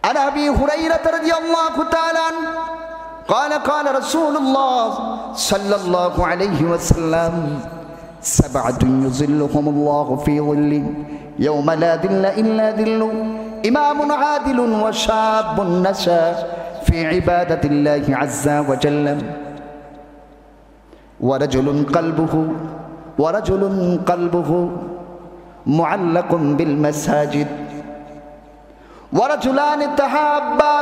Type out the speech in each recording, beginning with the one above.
عن أبي هريرة رضي الله تعالى عنه قال قال رسول الله صلى الله عليه وسلم سبعة يظلهم الله في ظله يوم لا ظل إلا ظله إمام عادل وشاب نشأ في عبادة الله عز وجل ورجل قلبه معلق بالمساجد ورجلان تحابا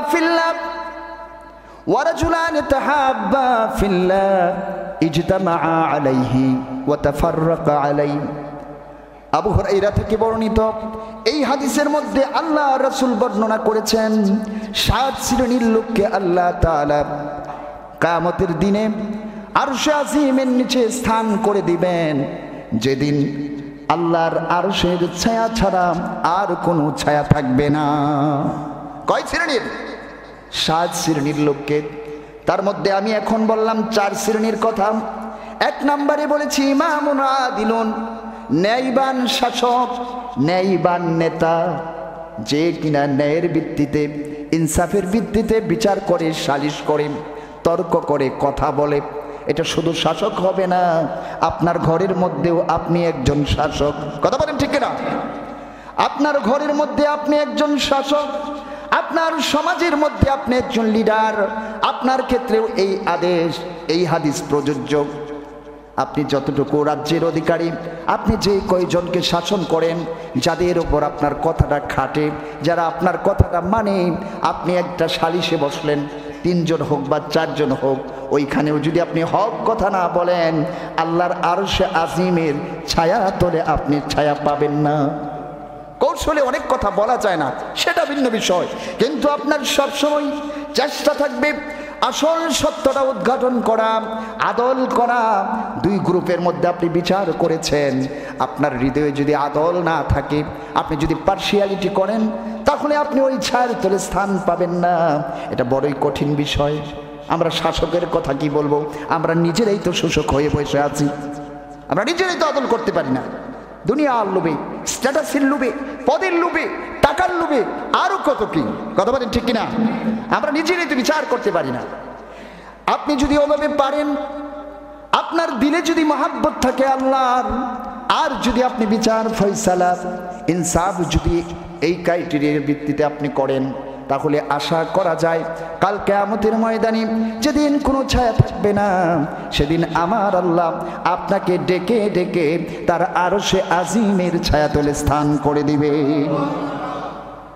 في الله اجتمعا عليه وتفرقا عليه। আবু হুরায়রা থেকে বর্ণিত এই হাদিসের মধ্যে আল্লাহ রাসূল বর্ণনা করেছেন 7 শ্রেণীর লোককে আল্লাহ তাআলা কিয়ামতের দিনে আরশে আজিমের নিচে স্থান করে দিবেন, যেদিন আল্লাহর আরশের ছায়া ছাড়া আর কোনো ছায়া থাকবে না। কয় শ্রেণীর? 7 শ্রেণীর লোককে। তার মধ্যে আমি এখন বললাম 4 শ্রেণীর কথা। 1 নম্বরে বলেছি ইমামুন আদিলুন, ন্যায়বান শাসক, ন্যায়বান নেতা, যে কিনা ন্যায়ের ভিত্তিতে ইনসাফের ভিত্তিতে বিচার করে, সালিশ করে, তর্ক করে, কথা বলে। এটা শুধু শাসক হবে না, আপনার ঘরের মধ্যেও আপনি একজন শাসক। কথা বলেন ঠিক কিনা? আপনার ঘরের মধ্যে আপনি একজন শাসক, আপনার সমাজের মধ্যে আপনি একজন লিডার। আপনার ক্ষেত্রেও এই আদেশ, এই হাদিস প্রযোজ্য। আপনি যতটুকু রাজ্যের অধিকারী, আপনি যে কয়জনকে শাসন করেন, যাদের উপর আপনার কথাটা খাটে, যারা আপনার কথাটা মানে, আপনি একটা সালিশে বসলেন, 3 জন হোক বা 4 জন হোক, ওইখানেও যদি আপনি হক কথা না বলেন, আল্লাহর আরশে আজিমের ছায়া তলে আপনি ছায়া পাবেন না। কৌশলে অনেক কথা বলা যায় না, সেটা ভিন্ন বিষয়, কিন্তু আপনার সবসময় চেষ্টা থাকবে আসল সত্যটা উদ্ঘাটন করা, আদল করা। 2 গ্রুপের মধ্যে আপনি বিচার করেছেন, আপনার হৃদয়ে যদি আদল না থাকে, আপনি যদি পার্সিয়ালিটি করেন, তাহলে আপনি ওই ছায়ার তলে স্থান পাবেন না। এটা বড়ই কঠিন বিষয়। আমরা শাসকের কথা কি বলবো? আমরা নিজেরাই তো শোষক হয়ে বসে আছি, আমরা নিজেরাই তো আদল করতে পারি না। দুনিয়ার লোভে, স্ট্যাটাসের লোভে, পদের লোভে, টাকার লোভে, আরো কত কি। কথা বলেন ঠিক কিনা? আমরা নিজেরাই তো বিচার করতে পারি না। আপনি যদি ওভাবে পারেন, আপনার দিলে যদি মহাব্বত থাকে আল্লাহর, আর যদি আপনি বিচার, ফয়সালা, ইনসাফ যদি এই ক্রাইটেরিয়ার ভিত্তিতে আপনি করেন, তাহলে আশা করা যায় কাল কিয়ামতের ময়দানে যেদিন কোনো ছায়া থাকবে না, সেদিন আমার আল্লাহ আপনাকে ডেকে ডেকে তার আরশে আজিমের ছায়া তলে স্থান করে দিবে।